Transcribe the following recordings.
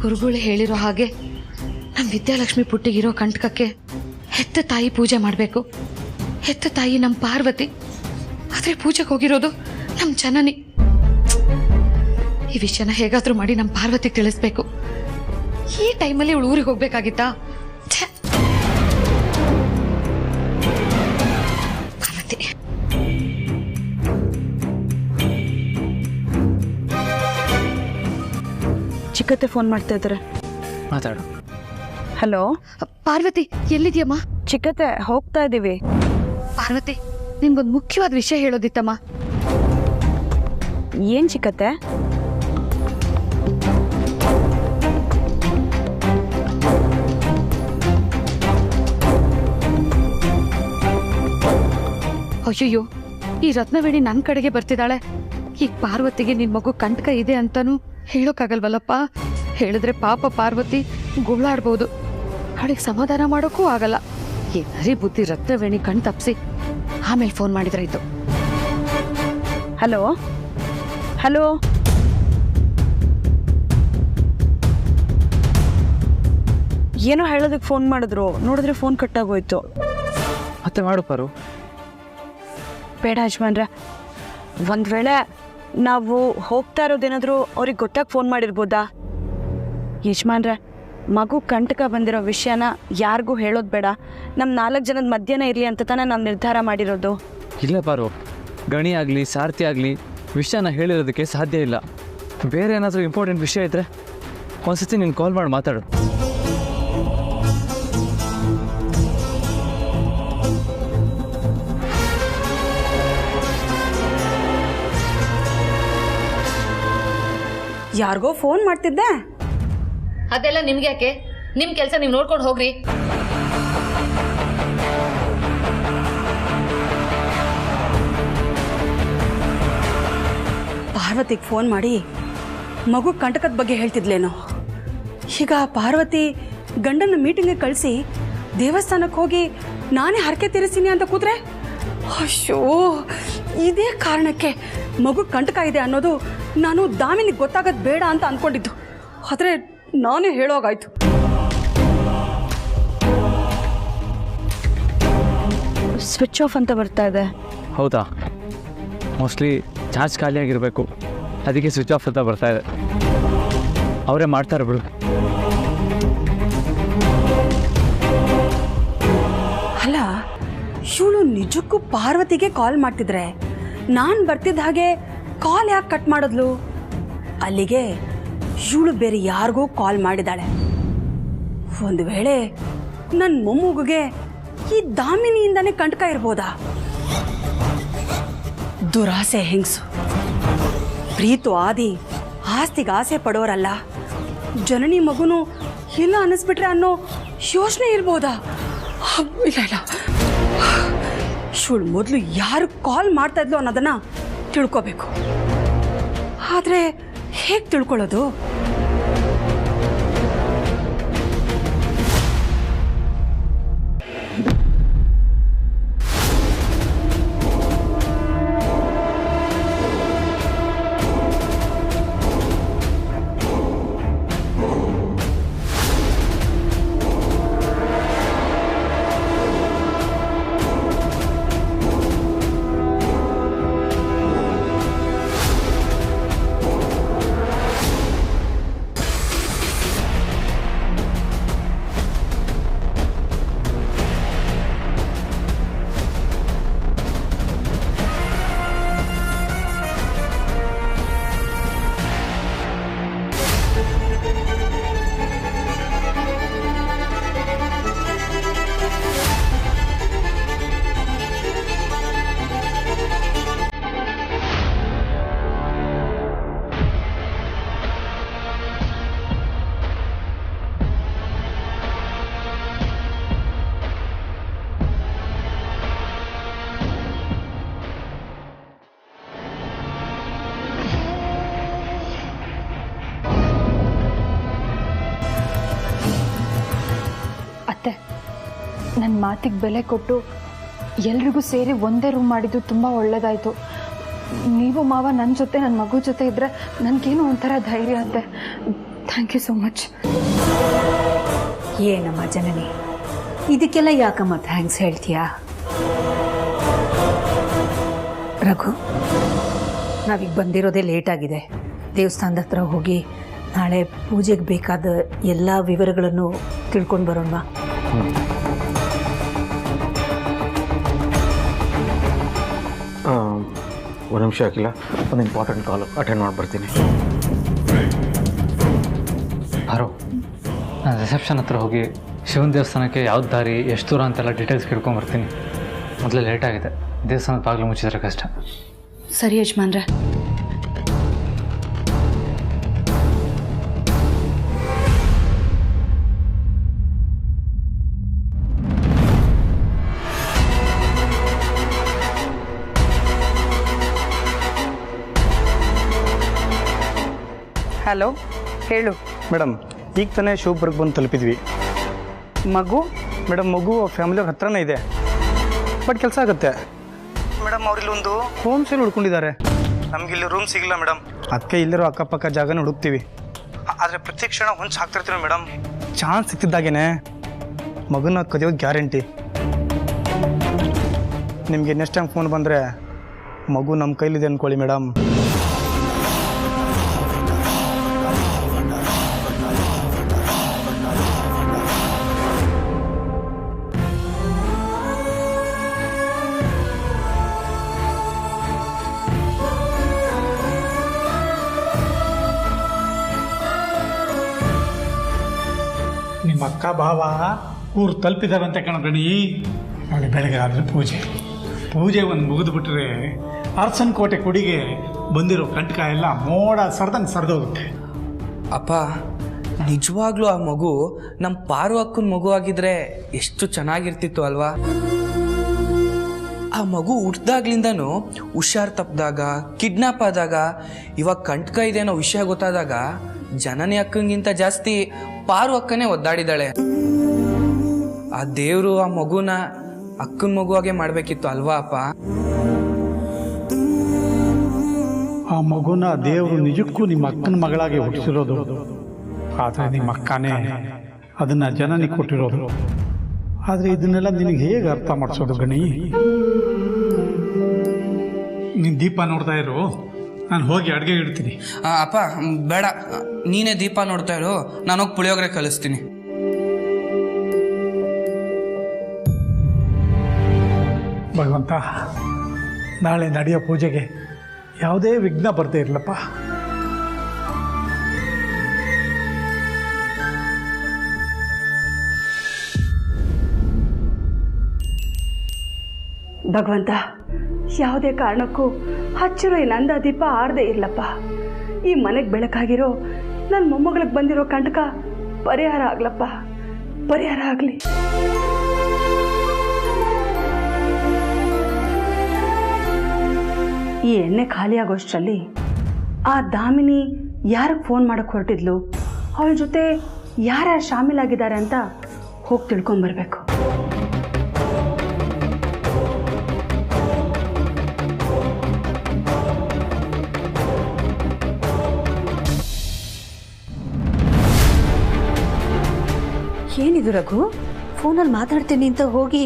ಗುರುಗಳು ಹೇಳಿರೋ ಹಾಗೆ ನಮ್ಮ ವಿದ್ಯಾಲಕ್ಷ್ಮಿ ಪುಟ್ಟಿಗಿರೋ ಕಂಟಕಕ್ಕೆ ಹೆತ್ತ ತಾಯಿ ಪೂಜೆ ಮಾಡಬೇಕು. ಹೆತ್ತ ತಾಯಿ ನಮ್ಮ ಪಾರ್ವತಿ, ಆದರೆ ಪೂಜೆಗೆ ಹೋಗಿರೋದು ನಮ್ಮ ಜನನಿ. ಈ ವಿಷಯನ ಹೇಗಾದ್ರೂ ಮಾಡಿ ನಮ್ಮ ಪಾರ್ವತಿಗೆ ತಿಳಿಸ್ಬೇಕು. ಈ ಟೈಮಲ್ಲಿ ಇವಳು ಊರಿಗೆ ಹೋಗ್ಬೇಕಾಗಿತ್ತಾ? ಪಾರ್ವತಿ, ಚಿಕ್ಕತ್ತೆ ಫೋನ್ ಮಾಡ್ತಾ ಇದ್ದಾರೆ, ಮಾತಾಡು. ಹಲೋ ಪಾರ್ವತಿ ಎಲ್ಲಿದ್ಯಮ್ಮ? ಚಿಕ್ಕತ್ತೆ ಹೋಗ್ತಾ ಇದ್ದೀವಿ. ಪಾರ್ವತಿ, ನಿಮ್ಗೊಂದು ಮುಖ್ಯವಾದ ವಿಷಯ ಹೇಳೋದಿತ್ತಮ್ಮ. ಏನ್ ಚಿಕ್ಕತ್ತೆ? ಅಯ್ಯಯ್ಯೋ, ಈ ರತ್ನವೇಣಿ ನನ್ನ ಕಡೆಗೆ ಬರ್ತಿದ್ದಾಳೆ. ಈಗ ಪಾರ್ವತಿಗೆ ನಿನ್ ಮಗು ಕಂಟಕ ಇದೆ ಅಂತಾನು ಹೇಳೋಕ್ಕಾಗಲ್ವಲ್ಲಪ್ಪ. ಹೇಳಿದ್ರೆ ಪಾಪ ಪಾರ್ವತಿ ಗೋಳಾಡ್ಬೋದು. ಅವಳಿಗೆ ಸಮಾಧಾನ ಮಾಡೋಕ್ಕೂ ಆಗಲ್ಲ. ಏನಾರಿ ಬುದ್ಧಿ ರತ್ನವೇಣಿ ಕಣ್ ತಪ್ಸಿ ಆಮೇಲೆ ಫೋನ್ ಮಾಡಿದ್ರಾಯ್ತು. ಹಲೋ ಹಲೋ, ಏನೋ ಹೇಳೋದಕ್ಕೆ ಫೋನ್ ಮಾಡಿದ್ರು, ನೋಡಿದ್ರೆ ಫೋನ್ ಕಟ್ಟಾಗೋಯ್ತು. ಮತ್ತೆ ಮಾಡು ಪಾರು. ಬೇಡ ಯಜಮಾನ್ರೆ, ಒಂದು ವೇಳೆ ನಾವು ಹೋಗ್ತಾ ಇರೋದೇನಾದರೂ ಅವ್ರಿಗೆ ಗೊತ್ತಾಗಿ ಫೋನ್ ಮಾಡಿರ್ಬೋದಾ? ಯಜಮಾನ್ರೆ, ಮಗು ಕಂಟಕ ಬಂದಿರೋ ವಿಷಯನ ಯಾರಿಗೂ ಹೇಳೋದು ಬೇಡ. ನಮ್ಮ 4 ಜನದ ಮಧ್ಯನೇ ಇರಲಿ ಅಂತ ತಾನೇ ನಾವು ನಿರ್ಧಾರ ಮಾಡಿರೋದು. ಇಲ್ಲ ಪಾರು, ಗಣಿ ಆಗಲಿ ಸಾರಥಿ ಆಗಲಿ ವಿಷಯನ ಹೇಳಿರೋದಕ್ಕೆ ಸಾಧ್ಯ ಇಲ್ಲ. ಬೇರೆ ಏನಾದರೂ ಇಂಪಾರ್ಟೆಂಟ್ ವಿಷಯ ಇದ್ದರೆ ಒಂದ್ಸತಿ ನೀನು ಕಾಲ್ ಮಾಡಿ ಮಾತಾಡು. ಯಾರಿಗೋ ಫೋನ್ ಮಾಡ್ತಿದ್ದೆ. ಅದೆಲ್ಲ ನಿಮ್ಗೆ ಯಾಕೆ? ನಿಮ್ ಕೆಲಸ ನೀವು ನೋಡ್ಕೊಂಡು ಹೋಗ್ರಿ. ಪಾರ್ವತಿಗೆ ಫೋನ್ ಮಾಡಿ ಮಗು ಕಂಟಕದ ಬಗ್ಗೆ ಹೇಳ್ತಿದ್ಲೇನೋ. ಈಗ ಪಾರ್ವತಿ ಗಂಡನ ಮೀಟಿಂಗ್ಗೆ ಕಳಿಸಿ ದೇವಸ್ಥಾನಕ್ಕೆ ಹೋಗಿ ನಾನೇ ಹರಕೆ ತೀರಿಸ್ತೀನಿ ಅಂತ ಕೂತ್ರೆ, ಅಯ್ಯೋ, ಇದೇ ಕಾರಣಕ್ಕೆ ಮಗು ಕಂಟಕ ಇದೆ ಅನ್ನೋದು ನಾನು ದಾಮಿನಿಗೆ ಗೊತ್ತಾಗೋದು ಬೇಡ ಅಂತ ಅಂದ್ಕೊಂಡಿದ್ದು. ಆದರೆ ನಾನೇ ಹೇಳೋಗಾಯ್ತು. ಸ್ವಿಚ್ ಆಫ್ ಅಂತ ಬರ್ತಾ ಇದೆ. ಹೌದಾ? ಮೋಸ್ಟ್ಲಿ ಚಾರ್ಜ್ ಖಾಲಿಯಾಗಿರಬೇಕು, ಅದಕ್ಕೆ ಸ್ವಿಚ್ ಆಫ್ ಅಂತ ಬರ್ತಾ ಇದೆ. ಅವರೇ ಮಾಡ್ತಾರೆ ಬಿಡು. ಅಲ್ಲ, ಇವಳು ನಿಜಕ್ಕೂ ಪಾರ್ವತಿಗೆ ಕಾಲ್ ಮಾಡ್ತಿದ್ರೆ ನಾನು ಬರ್ತಿದ್ದ ಹಾಗೆ ಕಾಲ್ ಯಾಕೆ ಕಟ್ ಮಾಡಿದ್ಲು? ಅಲ್ಲಿಗೆ ಇವಳು ಬೇರೆ ಯಾರಿಗೂ ಕಾಲ್ ಮಾಡಿದಾಳೆ. ಒಂದು ವೇಳೆ ನನ್ನ ಮೊಮ್ಮಗುಗೆ ಈ ದಾಮಿನಿಯಿಂದಾನೇ ಕಂಟಕ ಇರ್ಬೋದಾ? ದುರಾಸೆ ಹೆಂಗಸು. ಪ್ರೀತು ಆದಿ ಆಸ್ತಿಗೆ ಆಸೆ ಪಡೋರಲ್ಲ. ಜನನಿ ಮಗುನು ಇಲ್ಲ ಅನ್ನಿಸ್ಬಿಟ್ರೆ ಅನ್ನೋ ಯೋಚನೆ ಇರ್ಬೋದಾ? ಇಲ್ಲ ಇಲ್ಲ, ಇವಳು ಮೊದಲು ಯಾರು ಕಾಲ್ ಮಾಡ್ತಾ ಇದ್ಲು ಅನ್ನೋದನ್ನ ತಿಳ್ಕೋಬೇಕು. ಆದರೆ ಹೇಗೆ ತಿಳ್ಕೊಳ್ಳೋದು? ಅತ್ತೆ, ನನ್ನ ಮಾತಿಗೆ ಬೆಲೆ ಕೊಟ್ಟು ಎಲ್ರಿಗೂ ಸೇರಿ ಒಂದೇ ರೂಮ್ ಮಾಡಿದ್ದು ತುಂಬ ಒಳ್ಳೆಯದಾಯಿತು. ನೀವು ಮಾವ ನನ್ನ ಜೊತೆ ನನ್ನ ಮಗು ಜೊತೆ ಇದ್ದರೆ ನನಗೇನೋ ಒಂಥರ ಧೈರ್ಯ ಅತ್ತೆ. Thank you so much. ಏನಮ್ಮ ಜನನಿ, ಇದಕ್ಕೆಲ್ಲ ಯಾಕಮ್ಮ ಥ್ಯಾಂಕ್ಸ್ ಹೇಳ್ತೀಯಾ? ರಘು, ನಾವೀಗ ಬಂದಿರೋದೇ ಲೇಟಾಗಿದೆ. ದೇವಸ್ಥಾನದ ಹತ್ರ ಹೋಗಿ ನಾಳೆ ಪೂಜೆಗೆ ಬೇಕಾದ ಎಲ್ಲ ವಿವರಗಳನ್ನು ತಿಳ್ಕೊಂಡು ಬರೋಣವಾ? ಒಂದು ನಿಮಿಷ ಆಗಿಲ್ಲ, ಒಂದು ಇಂಪಾರ್ಟೆಂಟ್ ಕಾಲು ಅಟೆಂಡ್ ಮಾಡಿ ಬರ್ತೀನಿ. ಬಾರೋ, ನಾನು ರಿಸೆಪ್ಷನ್ ಹತ್ರ ಹೋಗಿ ಶಿವನ ದೇವಸ್ಥಾನಕ್ಕೆ ಯಾವ್ದು ದಾರಿ, ಎಷ್ಟು ದೂರ ಅಂತೆಲ್ಲ ಡೀಟೇಲ್ಸ್ ಕೇಳ್ಕೊಂಬರ್ತೀನಿ. ಮೊದಲೇ ಲೇಟ್ ಆಗಿದೆ, ದೇವಸ್ಥಾನದ ಬಾಗಿಲು ಮುಚ್ಚಿದ್ರೆ ಕಷ್ಟ. ಸರಿ ಯಜಮಾನ್ರೆ. ಹಲೋ, ಹೇಳು. ಮೇಡಮ್, ಈಗ ತಾನೇ ಶಿವಪುರಕ್ಕೆ ಬಂದು ತಲುಪಿದ್ವಿ. ಮಗು ಮೇಡಮ್, ಮಗು ಫ್ಯಾಮಿಲಿಯವ್ರ ಹತ್ರನೇ ಇದೆ, ಬಟ್ ಕೆಲಸ ಆಗುತ್ತೆ. ಮೇಡಮ್, ಅವ್ರಿಲ್ಲಿ ಒಂದು ಹೋಮ್ ಸ್ಟೇ ಹುಡ್ಕೊಂಡಿದ್ದಾರೆ. ನಮಗಿಲ್ಲಿ ರೂಮ್ ಸಿಗಲ್ಲ ಮೇಡಮ್, ಅದಕ್ಕೆ ಇಲ್ಲಿರೋ ಅಕ್ಕಪಕ್ಕ ಜಾಗನ ಹುಡುಕ್ತೀವಿ. ಆದರೆ ಪ್ರತಿ ಕ್ಷಣ ಹೊಂಚು ಹಾಕ್ತಿರ್ತೀವಿ ಮೇಡಮ್. ಚಾನ್ಸ್ ಸಿಕ್ತಿದ್ದಾಗೇನೆ ಮಗುನ ಕದಿಯೋದು ಗ್ಯಾರಂಟಿ. ನಿಮಗೆ ನೆಕ್ಸ್ಟ್ ಟೈಮ್ ಫೋನ್ ಬಂದರೆ ಮಗು ನಮ್ಮ ಕೈಲಿದೆ ಅಂದ್ಕೊಳ್ಳಿ ಮೇಡಮ್. ನಿಮ್ಮ ಅಕ್ಕ ಭಾವ ಊರು ತಲುಪಿದಾರಂತೆ ಕಣ ಗಣಿ. ನಾಳೆ ಬೆಳಗ್ಗೆ ಆದರೆ ಪೂಜೆ ಒಂದು ಮುಗಿದು ಬಿಟ್ಟರೆ ಅರಸನ ಕೋಟೆ ಕುಡಿಗೆ ಬಂದಿರೋ ಕಂಟಕ ಎಲ್ಲ ಮೋಡ ಸರ್ದಂಗೆ ಸರ್ದೋಗುತ್ತೆ. ಅಪ್ಪ, ನಿಜವಾಗ್ಲೂ ಆ ಮಗು ನಮ್ಮ ಪಾರು ಅಕ್ಕನ ಮಗು ಆಗಿದ್ರೆ ಎಷ್ಟು ಚೆನ್ನಾಗಿರ್ತಿತ್ತು ಅಲ್ವಾ? ಆ ಮಗು ಹುಟ್ಟಿದಾಗ್ಲಿಂದನೂ ಹುಷಾರು ತಪ್ಪಿದಾಗ, ಕಿಡ್ನಾಪ್ ಆದಾಗ, ಇವಾಗ ಕಂಟಕ ಇದೆ ಅನ್ನೋ ವಿಷಯ ಗೊತ್ತಾದಾಗ ಜನನಿ ಅಕ್ಕಂಗಿಂತ ಜಾಸ್ತಿ ಪಾರು ಅಕ್ಕನೇ ಒದ್ದಾಡಿದಾಳೆ. ಆ ದೇವರು ಆ ಮಗುನ ಅಕ್ಕನ ಮಗುವಾಗೆ ಮಾಡಬೇಕಿತ್ತು ಅಲ್ವಾ ಅಪ್ಪ? ಆ ಮಗುನ ದೇವರು ನಿಜಕ್ಕೂ ನಿಮ್ಮ ಅಕ್ಕನ ಮಗಳಾಗಿ ಹುಟ್ಟಿಸಿರೋದು, ಆದರೆ ನಿಮ್ಮ ಅಕ್ಕನೇ ಅದನ್ನು ಜನನಿಗೆ ಕೊಟ್ಟಿರೋದು. ಆದರೆ ಇದನ್ನೆಲ್ಲ ನಿನಗೆ ಹೇಗೆ ಅರ್ಥ ಮಾಡಿಸೋದು ಗಣಿ? ನೀನು ದೀಪ ನೋಡ್ತಾ ಇರು, ನಾನು ಹೋಗಿ ಅಡುಗೆ ಇಡ್ತೀನಿ. ಅಪ್ಪ ಬೇಡ, ನೀನೇ ದೀಪ ನೋಡ್ತಾ ಇರು, ನಾನು ಹೋಗಿ ಪುಳಿಯೋಗರೆ ಕಲಿಸ್ತೀನಿ. ಭಗವಂತ, ನಾಳೆ ನಡೆಯೋ ಪೂಜೆಗೆ ಯಾವುದೇ ವಿಘ್ನ ಬರದೇ ಇರಲಪ್ಪ. ಭಗವಂತ, ಯಾವುದೇ ಕಾರಣಕ್ಕೂ ಹಚ್ಚಿರೋ ಈ ನಂದ ದೀಪ ಆರದೇ ಇರ್ಲಪ್ಪ. ಈ ಮನೆಗೆ ಬೆಳಕಾಗಿರೋ ನನ್ನ ಮೊಮ್ಮಗಳಿಗೆ ಬಂದಿರೋ ಕಂಟಕ ಪರಿಹಾರ ಆಗ್ಲಪ್ಪ, ಪರಿಹಾರ ಆಗಲಿ. ಈ ಎಣ್ಣೆ ಖಾಲಿ ಆಗೋಷ್ಟರಲ್ಲಿ ಆ ದಾಮಿನಿ ಯಾರಿಗೆ ಫೋನ್ ಮಾಡೋಕ್ಕೆ ಹೊರಟಿದ್ಲು, ಅವಳ ಜೊತೆ ಯಾರ್ಯಾರು ಶಾಮೀಲಾಗಿದ್ದಾರೆ ಅಂತ ಹೋಗಿ ತಿಳ್ಕೊಂಬರ್ಬೇಕು. ಏನಿದು ರಘು, ಫೋನಲ್ಲಿ ಮಾತಾಡ್ತೀನಿ ಅಂತ ಹೋಗಿ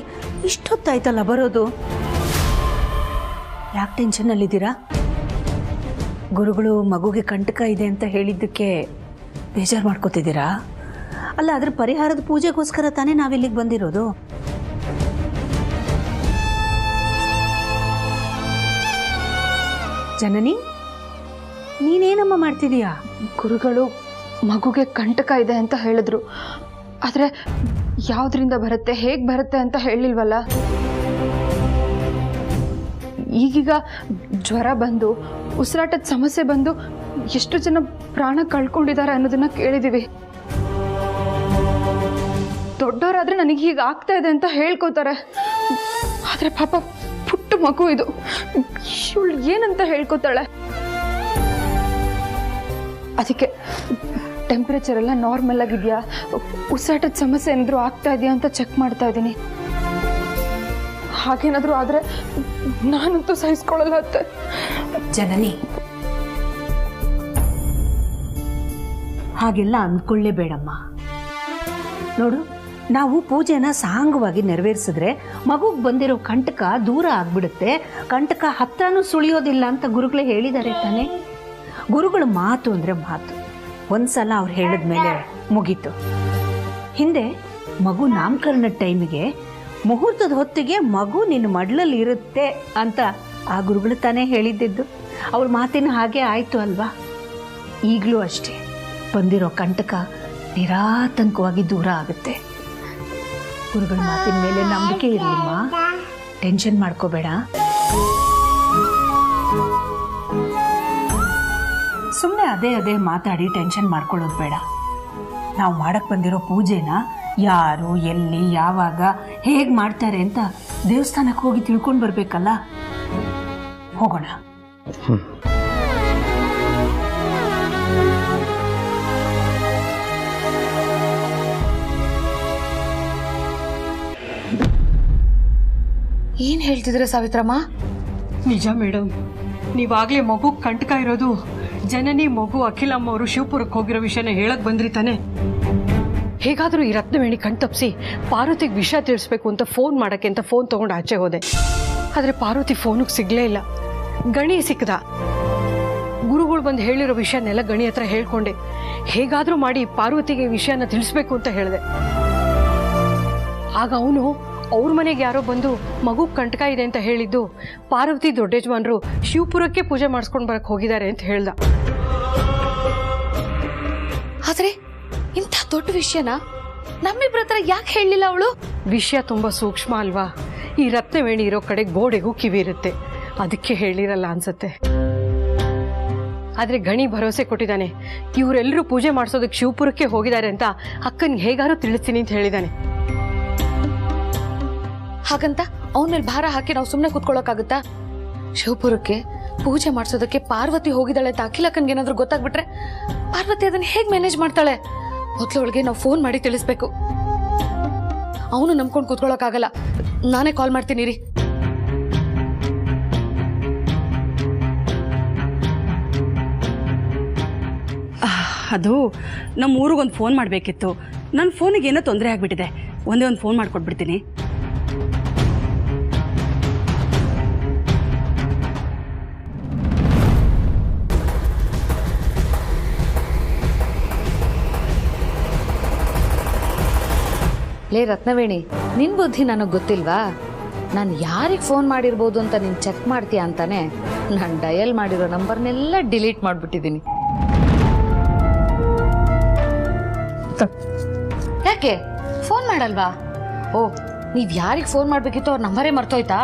ಇಷ್ಟೊತ್ತಾಯ್ತಲ್ಲ ಬರೋದು? ಯಾಕೆ ಟೆನ್ಷನ್ನಲ್ಲಿದ್ದೀರಾ? ಗುರುಗಳು ಮಗುಗೆ ಕಂಟಕ ಇದೆ ಅಂತ ಹೇಳಿದ್ದಕ್ಕೆ ಬೇಜಾರು ಮಾಡ್ಕೋತಿದ್ದೀರಾ? ಅಲ್ಲ, ಅದ್ರ ಪರಿಹಾರದ ಪೂಜೆಗೋಸ್ಕರ ತಾನೇ ನಾವಿಲ್ಲಿಗೆ ಬಂದಿರೋದು. ಜನನಿ, ನೀನೇನಮ್ಮ ಮಾಡ್ತಿದೀಯಾ? ಗುರುಗಳು ಮಗುಗೆ ಕಂಟಕ ಇದೆ ಅಂತ ಹೇಳಿದ್ರು, ಆದರೆ ಯಾವುದರಿಂದ ಬರುತ್ತೆ, ಹೇಗೆ ಬರುತ್ತೆ ಅಂತ ಹೇಳಿಲ್ವಲ್ಲ. ಈಗೀಗ ಜ್ವರ ಬಂದು, ಉಸಿರಾಟದ ಸಮಸ್ಯೆ ಬಂದು ಎಷ್ಟು ಜನ ಪ್ರಾಣ ಕಳ್ಕೊಂಡಿದ್ದಾರೆ ಅನ್ನೋದನ್ನ ಕೇಳಿದ್ದೀವಿ. ದೊಡ್ಡವರಾದರೆ ನನಗೆ ಹೀಗೆ ಆಗ್ತಾ ಇದೆ ಅಂತ ಹೇಳ್ಕೋತಾರೆ, ಆದರೆ ಪಾಪ ಪುಟ್ಟ ಮಗು ಇದು, ಇವಳು ಏನಂತ ಹೇಳ್ಕೋತಾಳೆ? ಅದಕ್ಕೆ ಟೆಂಪ್ರೇಚರ್ ಎಲ್ಲ ನಾರ್ಮಲ್ ಆಗಿದೆಯಾ, ಉಸಿರಾಟದ ಸಮಸ್ಯೆ ಏನಾದರೂ ಆಗ್ತಾ ಇದೆಯಾ ಅಂತ ಚೆಕ್ ಮಾಡ್ತಾ ಇದ್ದೀನಿ. ಹಾಗೇನಾದರೂ ಆದರೆ ನಾನಂತೂ ಸಹಿಸ್ಕೊಳ್ಳಲ್ಲ ಅತ್ತೆ. ಜನನಿ, ಹಾಗೆಲ್ಲ ಅಂದ್ಕೊಳ್ಳೇಬೇಡಮ್ಮ. ನೋಡು, ನಾವು ಪೂಜೆನ ಸಾಂಗವಾಗಿ ನೆರವೇರಿಸಿದ್ರೆ ಮಗುಗೆ ಬಂದಿರೋ ಕಂಟಕ ದೂರ ಆಗ್ಬಿಡುತ್ತೆ, ಕಂಟಕ ಹತ್ರನೂ ಸುಳಿಯೋದಿಲ್ಲ ಅಂತ ಗುರುಗಳೇ ಹೇಳಿದ್ದಾರೆ ತಾನೆ. ಗುರುಗಳ ಮಾತು ಅಂದರೆ ಮಾತು, ಒಂದ್ಸಲ ಅವ್ರು ಹೇಳಿದ್ಮೇಲೆ ಮುಗೀತು. ಹಿಂದೆ ಮಗು ನಾಮಕರಣದ ಟೈಮಿಗೆ ಮುಹೂರ್ತದ ಹೊತ್ತಿಗೆ ಮಗು ನಿನ್ನ ಮಡ್ಲಲ್ಲಿ ಇರುತ್ತೆ ಅಂತ ಆ ಗುರುಗಳು ತಾನೇ ಹೇಳಿದ್ದಿದ್ದು. ಅವ್ರ ಮಾತಿನ ಹಾಗೆ ಆಯಿತು ಅಲ್ವಾ? ಈಗಲೂ ಅಷ್ಟೇ, ಬಂದಿರೋ ಕಂಟಕ ನಿರಾತಂಕವಾಗಿ ದೂರ ಆಗುತ್ತೆ. ಗುರುಗಳ ಮಾತಿನ ಮೇಲೆ ನಂಬಿಕೆ ಇರಲಿಮ್ಮ, ಟೆನ್ಷನ್ ಮಾಡ್ಕೋಬೇಡ. ಸುಮ್ಮನೆ ಅದೇ ಮಾತಾಡಿ ಟೆನ್ಷನ್ ಮಾಡ್ಕೊಳ್ಳೋದು ಬೇಡ. ನಾವು ಮಾಡಕ್ಕೆ ಬಂದಿರೋ ಪೂಜೆನ ಯಾರು, ಎಲ್ಲಿ, ಯಾವಾಗ, ಹೇಗೆ ಮಾಡ್ತಾರೆ ಅಂತ ದೇವಸ್ಥಾನಕ್ಕೆ ಹೋಗಿ ತಿಳ್ಕೊಂಡು ಬರಬೇಕಲ್ಲ. ಹೋಗೋಣ. ಏನು ಹೇಳ್ತಿದ್ರೆ ಸಾವಿತ್ರಮ್ಮ? ನಿಜ ಮೇಡಮ್, ನೀವಾಗಲೇ ಮಗು ಕಂಟಕ ಇರೋದು ಜನನಿ ಮಗು ಅಖಿಲಮ್ಮ ಅವರು ಶಿವಪುರಕ್ಕೆ ಹೋಗಿರೋ ವಿಷಯನ ಹೇಳಕ್ ಬಂದ್ರಿ ತಾನೆ. ಹೇಗಾದರೂ ಈ ರತ್ನವೇಣಿ ಕಣ್ತಪ್ಸಿ ಪಾರ್ವತಿಗೆ ವಿಷಯ ತಿಳಿಸ್ಬೇಕು ಅಂತ ಫೋನ್ ಮಾಡೋಕ್ಕೆ ಅಂತ ಫೋನ್ ತೊಗೊಂಡು ಆಚೆ ಹೋದೆ. ಆದರೆ ಪಾರ್ವತಿ ಫೋನಿಗೆ ಸಿಗಲೇ ಇಲ್ಲ. ಗಣಿ ಸಿಕ್ಕದ. ಗುರುಗಳು ಬಂದು ಹೇಳಿರೋ ವಿಷಯನೆಲ್ಲ ಗಣಿ ಹತ್ರ ಹೇಳ್ಕೊಂಡೆ. ಹೇಗಾದರೂ ಮಾಡಿ ಪಾರ್ವತಿಗೆ ವಿಷಯನ ತಿಳಿಸ್ಬೇಕು ಅಂತ ಹೇಳಿದೆ. ಆಗ ಅವನು ಅವ್ರ ಮನೆಗೆ ಯಾರೋ ಬಂದು ಮಗು ಕಂಟಕ ಇದೆ ಅಂತ ಹೇಳಿದ್ದು ಪಾರ್ವತಿ ದೊಡ್ಡ ಯಜಮಾನರು ಶಿವಪುರಕ್ಕೆ ಪೂಜೆ ಮಾಡಿಸ್ಕೊಂಡು ಬರಕ್ಕೆ ಹೋಗಿದ್ದಾರೆ ಅಂತ ಹೇಳ್ದ. ಆದ್ರೆ ಇಂಥ ದೊಡ್ಡ ವಿಷಯನ ನಮ್ಮಿಬ್ರ ಹತ್ರ ಯಾಕೆ ಹೇಳಲಿಲ್ಲ ಅವಳು? ವಿಷಯ ತುಂಬಾ ಸೂಕ್ಷ್ಮ ಅಲ್ವಾ? ಈ ರತ್ನವೇಣಿ ಇರೋ ಕಡೆ ಗೋಡೆಗೂ ಕಿವಿ ಇರುತ್ತೆ, ಅದಕ್ಕೆ ಹೇಳಿರಲ್ಲ ಅನ್ಸುತ್ತೆ. ಆದ್ರೆ ಗಣಿ ಭರವಸೆ ಕೊಟ್ಟಿದ್ದಾನೆ, ಇವರೆಲ್ಲರೂ ಪೂಜೆ ಮಾಡಿಸೋದಕ್ಕೆ ಶಿವಪುರಕ್ಕೆ ಹೋಗಿದ್ದಾರೆ ಅಂತ ಅಕ್ಕನಿಗೆ ಹೇಗಾರು ತಿಳಿಸ್ತೀನಿ ಅಂತ ಹೇಳಿದಾನೆ. ಹಾಗಂತ ಅವನ ಮೇಲೆ ಭಾರ ಹಾಕಿ ನಾವು ಸುಮ್ಮನೆ ಕೂತ್ಕೊಳ್ಳೋಕ್ಕಾಗುತ್ತಾ? ಶಿವಪುರಕ್ಕೆ ಪೂಜೆ ಮಾಡಿಸೋದಕ್ಕೆ ಪಾರ್ವತಿ ಹೋಗಿದ್ದಾಳೆ ಅಂತ ಅಖಿಲಕ್ಕನ್ಗೆ ಏನಾದ್ರೂ ಗೊತ್ತಾಗ್ಬಿಟ್ರೆ ಪಾರ್ವತಿ ಅದನ್ನ ಹೇಗೆ ಮ್ಯಾನೇಜ್ ಮಾಡ್ತಾಳೆ? ಮೊದಲೊಳಗೆ ನಾವು ಫೋನ್ ಮಾಡಿ ತಿಳಿಸ್ಬೇಕು. ಅವನು ನಂಬ್ಕೊಂಡು ಕೂತ್ಕೊಳ್ಳೋಕ್ಕಾಗಲ್ಲ, ನಾನೇ ಕಾಲ್ ಮಾಡ್ತೀನಿ ರೀ. ಅದು ನಮ್ಮ ಊರಿಗೊಂದು ಫೋನ್ ಮಾಡಬೇಕಿತ್ತು. ನನ್ನ ಫೋನಿಗೆ ಏನೋ ತೊಂದರೆ ಆಗಿಬಿಟ್ಟಿದೆ. ಒಂದೇ ಒಂದು ಫೋನ್ ಮಾಡಿಕೊಟ್ಬಿಡ್ತೀನಿ. ಲೇ ರತ್ನವೇಣಿ, ನಿನ್ ಬುದ್ಧಿ ನನಗೆ ಗೊತ್ತಿಲ್ವಾ? ನಾನು ಯಾರಿಗೆ ಫೋನ್ ಮಾಡಿರ್ಬೋದು ಅಂತ ನೀನು ಚೆಕ್ ಮಾಡ್ತೀಯ ಅಂತಾನೆ ನಾನು ಡಯಲ್ ಮಾಡಿರೋ ನಂಬರ್ನೆಲ್ಲ ಡಿಲೀಟ್ ಮಾಡಿಬಿಟ್ಟಿದ್ದೀನಿ. ಯಾಕೆ ಫೋನ್ ಮಾಡಲ್ವಾ? ಓ, ನೀವು ಯಾರಿಗೆ ಫೋನ್ ಮಾಡಬೇಕಿತ್ತು ಅವ್ರ ನಂಬರೇ ಮರ್ತೋಯ್ತಾ?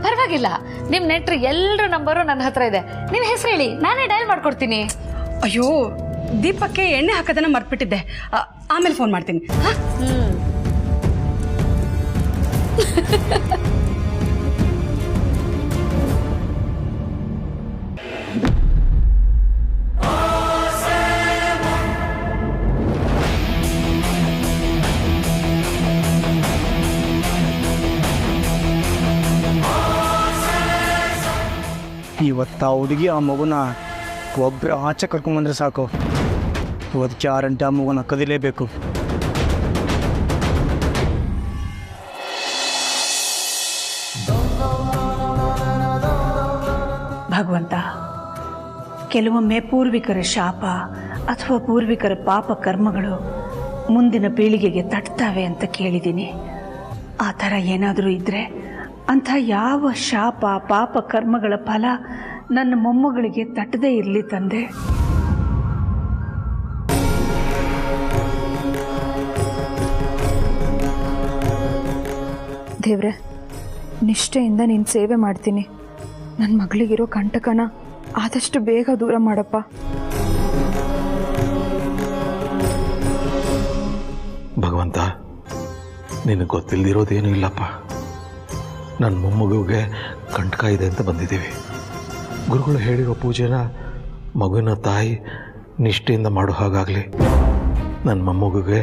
ಪರವಾಗಿಲ್ಲ, ನಿಮ್ಮ ನೆಟ್ರ್ ಎಲ್ಲರ ನಂಬರು ನನ್ನ ಹತ್ರ ಇದೆ. ನಿಮ್ಮ ಹೆಸರು ಹೇಳಿ, ನಾನೇ ಡಯಲ್ ಮಾಡ್ಕೊಡ್ತೀನಿ. ಅಯ್ಯೋ, ದೀಪಕ್ಕೆ ಎಣ್ಣೆ ಹಾಕೋದನ್ನ ಮರ್ತ್ಬಿಟ್ಟಿದ್ದೆ. ಆಮೇಲೆ ಫೋನ್ ಮಾಡ್ತೀನಿ. ಇವತ್ತು ಆ ಹುಡುಗಿ ಆ ಮಗುನ ಒಬ್ಬರು ಆಚೆ ಕರ್ಕೊಂಬಂದ್ರೆ ಸಾಕು. ಇವತ್ತು ಗ್ಯಾರಂಟಿ ಆ ಮಗುನ ಕದಿಲೇಬೇಕು. ಭಗವಂತ, ಕೆಲವೊಮ್ಮೆ ಪೂರ್ವಿಕರ ಶಾಪ ಅಥವಾ ಪೂರ್ವಿಕರ ಪಾಪ ಕರ್ಮಗಳು ಮುಂದಿನ ಪೀಳಿಗೆಗೆ ತಟ್ತವೆ ಅಂತ ಕೇಳಿದ್ದೀನಿ. ಆ ಥರ ಏನಾದರೂ ಇದ್ದರೆ ಅಂಥ ಯಾವ ಶಾಪ ಪಾಪ ಕರ್ಮಗಳ ಫಲ ನನ್ನ ಮೊಮ್ಮಗಳಿಗೆ ತಟ್ಟದೇ ಇರಲಿ ತಂದೆ. ದೇವ್ರೆ, ನಿಷ್ಠೆಯಿಂದ ನೀನು ಸೇವೆ ಮಾಡ್ತೀನಿ. ನನ್ನ ಮಗಳಿಗಿರೋ ಕಂಟಕನ ಆದಷ್ಟು ಬೇಗ ದೂರ ಮಾಡಪ್ಪ. ಭಗವಂತ, ನಿನಗೆ ಗೊತ್ತಿಲ್ಲದಿರೋದೇನೂ ಇಲ್ಲಪ್ಪ. ನನ್ನ ಮೊಮ್ಮಗುಗೆ ಕಂಟಕ ಇದೆ ಅಂತ ಬಂದಿದ್ದೀವಿ. ಗುರುಗಳು ಹೇಳಿರೋ ಪೂಜೆನ ಮಗುವಿನ ತಾಯಿ ನಿಷ್ಠೆಯಿಂದ ಮಾಡೋ ಹಾಗಾಗಲಿ, ನನ್ನ ಮೊಮ್ಮಗುಗೆ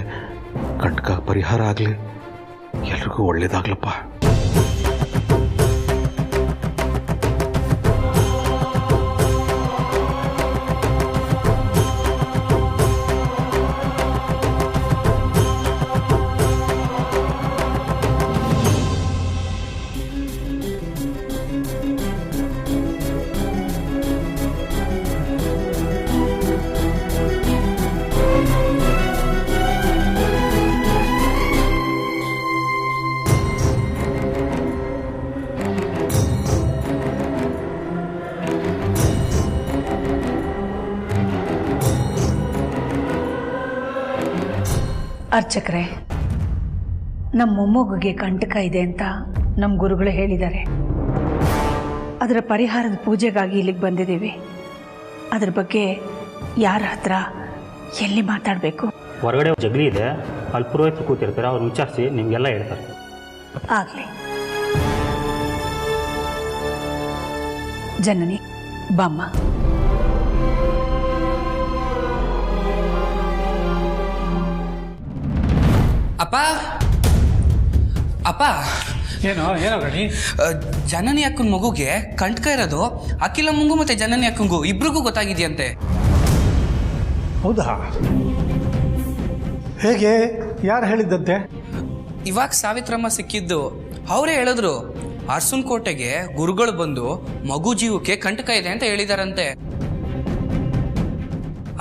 ಕಂಟಕ ಪರಿಹಾರ ಆಗಲಿ, ಎಲ್ರಿಗೂ ಒಳ್ಳೇದಾಗ್ಲಪ್ಪ. ಅರ್ಚಕ್ರೆ, ನಮ್ಮ ಮೊಮ್ಮಗುಗೆ ಕಂಟಕ ಇದೆ ಅಂತ ನಮ್ಮ ಗುರುಗಳು ಹೇಳಿದ್ದಾರೆ. ಅದರ ಪರಿಹಾರದ ಪೂಜೆಗಾಗಿ ಇಲ್ಲಿಗೆ ಬಂದಿದ್ದೀವಿ. ಅದ್ರ ಬಗ್ಗೆ ಯಾರ ಹತ್ರ ಎಲ್ಲಿ ಮಾತಾಡಬೇಕು? ಹೊರಗಡೆ ಜಗಲಿ ಇದೆ, ಅಲ್ಲಿ ಪುರೋಹಿತರು ಕೂತಿರ್ತಾರೆ, ಅವ್ರು ವಿಚಾರಿಸಿ ನಿಮಗೆಲ್ಲ ಹೇಳ್ತಾರೆ. ಆಗಲಿ. ಜನನಿ ಬಾಮ್ಮ. ಅಪ್ಪ ಅಪ್ಪ, ಏನೋ ಗಣಿ? ಜನನಿ ಅಕ್ಕನ ಮಗುಗೆ ಕಂಟಕ ಇರೋದು ಅಖಿಲಮ್ಮಂಗೂ ಮತ್ತೆ ಜನನಿ ಅಕ್ಕಂಗೂ ಇಬ್ರಿಗೂ ಗೊತ್ತಾಗಿದೆಯಂತೆ. ಹೌದಾ? ಹೇಗೆ? ಯಾರು ಹೇಳಿದ್ದಂತೆ? ಇವಾಗ ಸಾವಿತ್ರಮ್ಮ ಸಿಕ್ಕಿದ್ದು. ಅವರೇ ಹೇಳಿದ್ರು, ಅರಸನಕೋಟೆಗೆ ಗುರುಗಳು ಬಂದು ಮಗು ಜೀವಕ್ಕೆ ಕಂಟಕ ಇದೆ ಅಂತ ಹೇಳಿದಾರಂತೆ.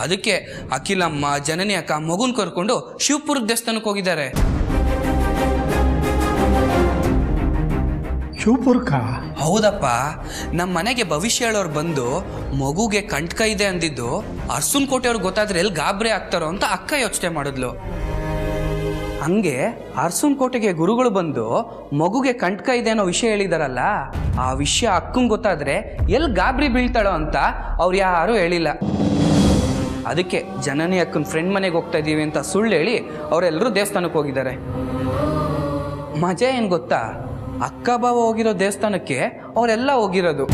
ಅದಕ್ಕೆ ಅಖಿಲಮ್ಮ ಜನನಿ ಅಕ್ಕ ಮಗುನ್ ಕರ್ಕೊಂಡು ಶಿವಪುರದ ದೇವಸ್ಥಾನಕ್ಕೆ ಹೋಗಿದ್ದಾರೆ. ಶಿವಪುರಕ್ಕ? ಹೌದಪ್ಪ. ನಮ್ಮ ಮನೆಗೆ ಭವಿಷ್ಯ ಹೇಳೋರು ಬಂದು ಮಗುಗೆ ಕಂಟಕ ಇದೆ ಅಂದಿದ್ದು ಅರಸನಕೋಟೆ ಅವ್ರಿಗೆ ಗೊತ್ತಾದ್ರೆ ಎಲ್ಲಿ ಗಾಬರಿ ಆಗ್ತಾರೋ ಅಂತ ಅಕ್ಕ ಯೋಚನೆ ಮಾಡಿದ್ಲು. ಹಂಗೆ ಅರಸನಕೋಟೆಗೆ ಗುರುಗಳು ಬಂದು ಮಗುಗೆ ಕಂಟಕ ಇದೆ ಅನ್ನೋ ವಿಷಯ ಹೇಳಿದಾರಲ್ಲ, ಆ ವಿಷಯ ಅಕ್ಕಂಗೆ ಗೊತ್ತಾದ್ರೆ ಎಲ್ಲಿ ಗಾಬರಿ ಬೀಳ್ತಾಳೋ ಅಂತ ಅವ್ರು ಯಾರೂ ಹೇಳಿಲ್ಲ. ಅದಕ್ಕೆ ಜನನಿ ಅಕ್ಕನ ಫ್ರೆಂಡ್ ಮನೆಗೆ ಹೋಗ್ತಾ ಇದ್ದೀವಿ ಅಂತ ಸುಳ್ಳು ಹೇಳಿ ಅವರೆಲ್ಲರೂ ದೇವಸ್ಥಾನಕ್ಕೆ ಹೋಗಿದ್ದಾರೆ. ಮಜಾ ಏನು ಗೊತ್ತಾ? ಅಕ್ಕ ಬಾವ ಹೋಗಿರೋ ದೇವಸ್ಥಾನಕ್ಕೆ ಅವರೆಲ್ಲ ಹೋಗಿರೋದು.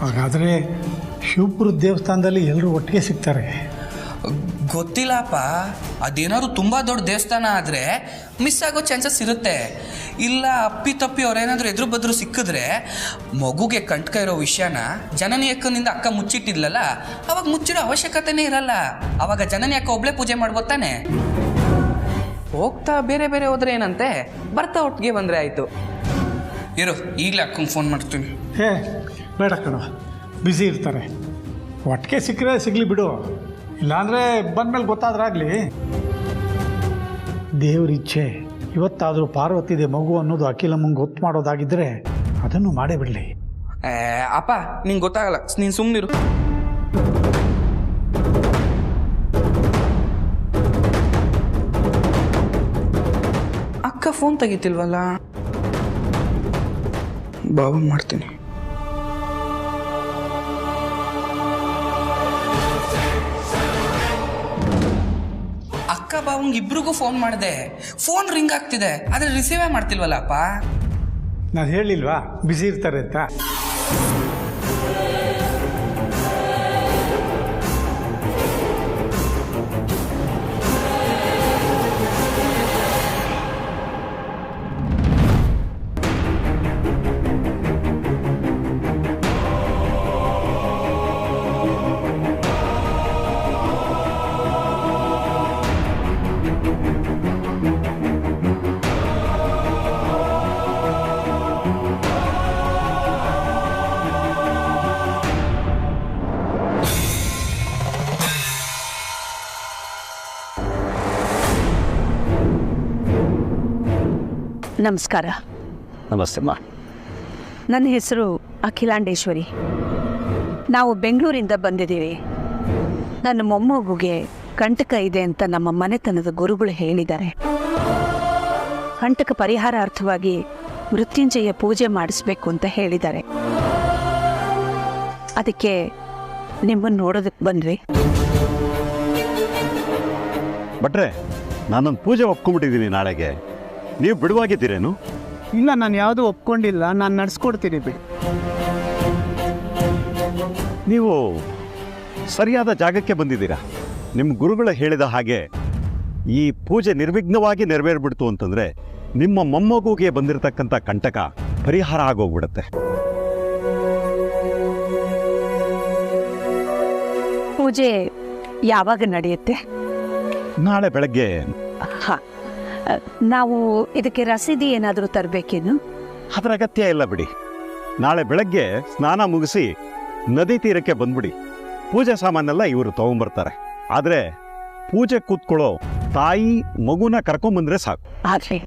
ಹಾಗಾದರೆ ಶಿವಪುರದ ದೇವಸ್ಥಾನದಲ್ಲಿ ಎಲ್ಲರೂ ಒಟ್ಟಿಗೆ ಸಿಗ್ತಾರೆ? ಗೊತ್ತಿಲ್ಲಪ್ಪ. ಅದೇನಾದ್ರು ತುಂಬ ದೊಡ್ಡ ದೇವಸ್ಥಾನ ಆದರೆ ಮಿಸ್ ಆಗೋ ಚಾನ್ಸಸ್ ಇರುತ್ತೆ. ಇಲ್ಲ ಅಪ್ಪಿ ತಪ್ಪಿ ಅವ್ರೇನಾದರೂ ಎದುರು ಬದ್ರು ಸಿಕ್ಕಿದ್ರೆ ಮಗುಗೆ ಕಂಟಕ ಇರೋ ವಿಷಯನ ಜನನಿ ಅಕ್ಕನಿಂದ ಅಕ್ಕ ಮುಚ್ಚಿಟ್ಟಿದ್ಲಲ್ಲ, ಅವಾಗ ಮುಚ್ಚಿಡೋ ಅವಶ್ಯಕತೆನೇ ಇರಲ್ಲ. ಅವಾಗ ಜನನಿ ಅಕ್ಕ ಒಬ್ಳೆ ಪೂಜೆ ಮಾಡ್ಬೋತಾನೆ. ಹೋಗ್ತಾ ಬೇರೆ ಬೇರೆ ಹೋದ್ರೆ ಏನಂತೆ, ಬರ್ತಾ ಒಟ್ಟಿಗೆ ಬಂದರೆ ಆಯಿತು. ಇರು, ಈಗಲೇ ಅಕ್ಕಂಗೆ ಫೋನ್ ಮಾಡ್ತೀನಿ. ಬೇಡ ಕಣ, ಬ್ಯುಸಿ ಇರ್ತಾರೆ. ಒಟ್ಟಿಗೆ ಸಿಕ್ಕರೆ ಸಿಗಲಿ ಬಿಡು, ಇಲ್ಲಾಂದರೆ ಬಂದಮೇಲೆ ಗೊತ್ತಾದ್ರಾಗಲಿ. ದೇವರಿಚ್ಛೆ ಇವತ್ತಾದರೂ ಪಾರ್ವತಿದೆ ಮಗು ಅನ್ನೋದು ಅಖಿಲಮ್ಮಂಗೆ ಗೊತ್ತು ಮಾಡೋದಾಗಿದ್ದರೆ ಅದನ್ನು ಮಾಡೇ ಬಿಡಲಿ. ಅಪ್ಪ ನಿಂಗೆ ಗೊತ್ತಾಗಲ್ಲ, ನೀನು ಸುಮ್ಮನಿರು. ಅಕ್ಕ ಫೋನ್ ತೆಗಿತಿಲ್ವಲ್ಲ, ಬಾಬನ್ ಮಾಡ್ತೀನಿ. ಅಕ್ಕ ಬಾವಂಗೆ ಇಬ್ರಿಗೂ ಫೋನ್ ಮಾಡಿದೆ, ಫೋನ್ ರಿಂಗ್ ಆಗ್ತಿದೆ, ಆದರೆ ರಿಸೀವೇ ಮಾಡ್ತಿಲ್ವಲ್ಲ ಅಪ್ಪ. ನಾನು ಹೇಳಿಲ್ವಾ ಬ್ಯುಸಿ ಇರ್ತಾರೆ ಅಂತ? ನಮಸ್ಕಾರ. ನಮಸ್ತೆಮ್ಮ. ನನ್ನ ಹೆಸರು ಅಖಿಲಾಂಡೇಶ್ವರಿ. ನಾವು ಬೆಂಗಳೂರಿಂದ ಬಂದಿದ್ದೀವಿ. ನನ್ನ ಮೊಮ್ಮಗುಗೆ ಕಂಟಕ ಇದೆ ಅಂತ ನಮ್ಮ ಮನೆತನದ ಗುರುಗಳು ಹೇಳಿದ್ದಾರೆ. ಕಂಟಕ ಪರಿಹಾರಾರ್ಥವಾಗಿ ಮೃತ್ಯುಂಜಯ ಪೂಜೆ ಮಾಡಿಸ್ಬೇಕು ಅಂತ ಹೇಳಿದ್ದಾರೆ. ಅದಕ್ಕೆ ನಿಮ್ಮನ್ನು ನೋಡೋದಕ್ಕೆ ಬಂದ್ವಿ. ಭಟ್ರೆ, ನಾನೊಂದು ಪೂಜೆ ಒಪ್ಕೊಂಡ್ಬಿಟ್ಟಿದ್ದೀನಿ ನಾಳೆಗೆ. ನೀವು ಬಿಡುವಾಗಿದ್ದೀರೇನು? ಇಲ್ಲ, ನಾನು ಯಾವುದೂ ಒಪ್ಕೊಂಡಿಲ್ಲ, ನಾನು ನಡೆಸ್ಕೊಡ್ತೀನಿ ಬಿಡಿ. ನೀವು ಸರಿಯಾದ ಜಾಗಕ್ಕೆ ಬಂದಿದ್ದೀರಾ. ನಿಮ್ಮ ಗುರುಗಳು ಹೇಳಿದ ಹಾಗೆ ಈ ಪೂಜೆ ನಿರ್ವಿಘ್ನವಾಗಿ ನೆರವೇರ್ಬಿಡ್ತು ಅಂತಂದರೆ ನಿಮ್ಮ ಮೊಮ್ಮಗುಗೆ ಬಂದಿರತಕ್ಕಂಥ ಕಂಟಕ ಪರಿಹಾರ ಆಗೋಗ್ಬಿಡುತ್ತೆ. ಪೂಜೆ ಯಾವಾಗ ನಡೆಯುತ್ತೆ? ನಾಳೆ ಬೆಳಗ್ಗೆ. ಹಾಂ, ನಾವು ಇದಕ್ಕೆ ರಸೀದಿ ಏನಾದರೂ ತರಬೇಕೇನು? ಅದರ ಅಗತ್ಯ ಇಲ್ಲ ಬಿಡಿ. ನಾಳೆ ಬೆಳಗ್ಗೆ ಸ್ನಾನ ಮುಗಿಸಿ ನದಿ ತೀರಕ್ಕೆ ಬಂದ್ಬಿಡಿ. ಪೂಜೆ ಸಾಮಾನೆಲ್ಲ ಇವರು ತಗೊಂಬರ್ತಾರೆ. ಆದರೆ ಪೂಜೆ ಕೂತ್ಕೊಳ್ಳೋ ತಾಯಿ ಮಗುನ ಕರ್ಕೊಂಬಂದ್ರೆ ಸಾಕು. ಆದರೆ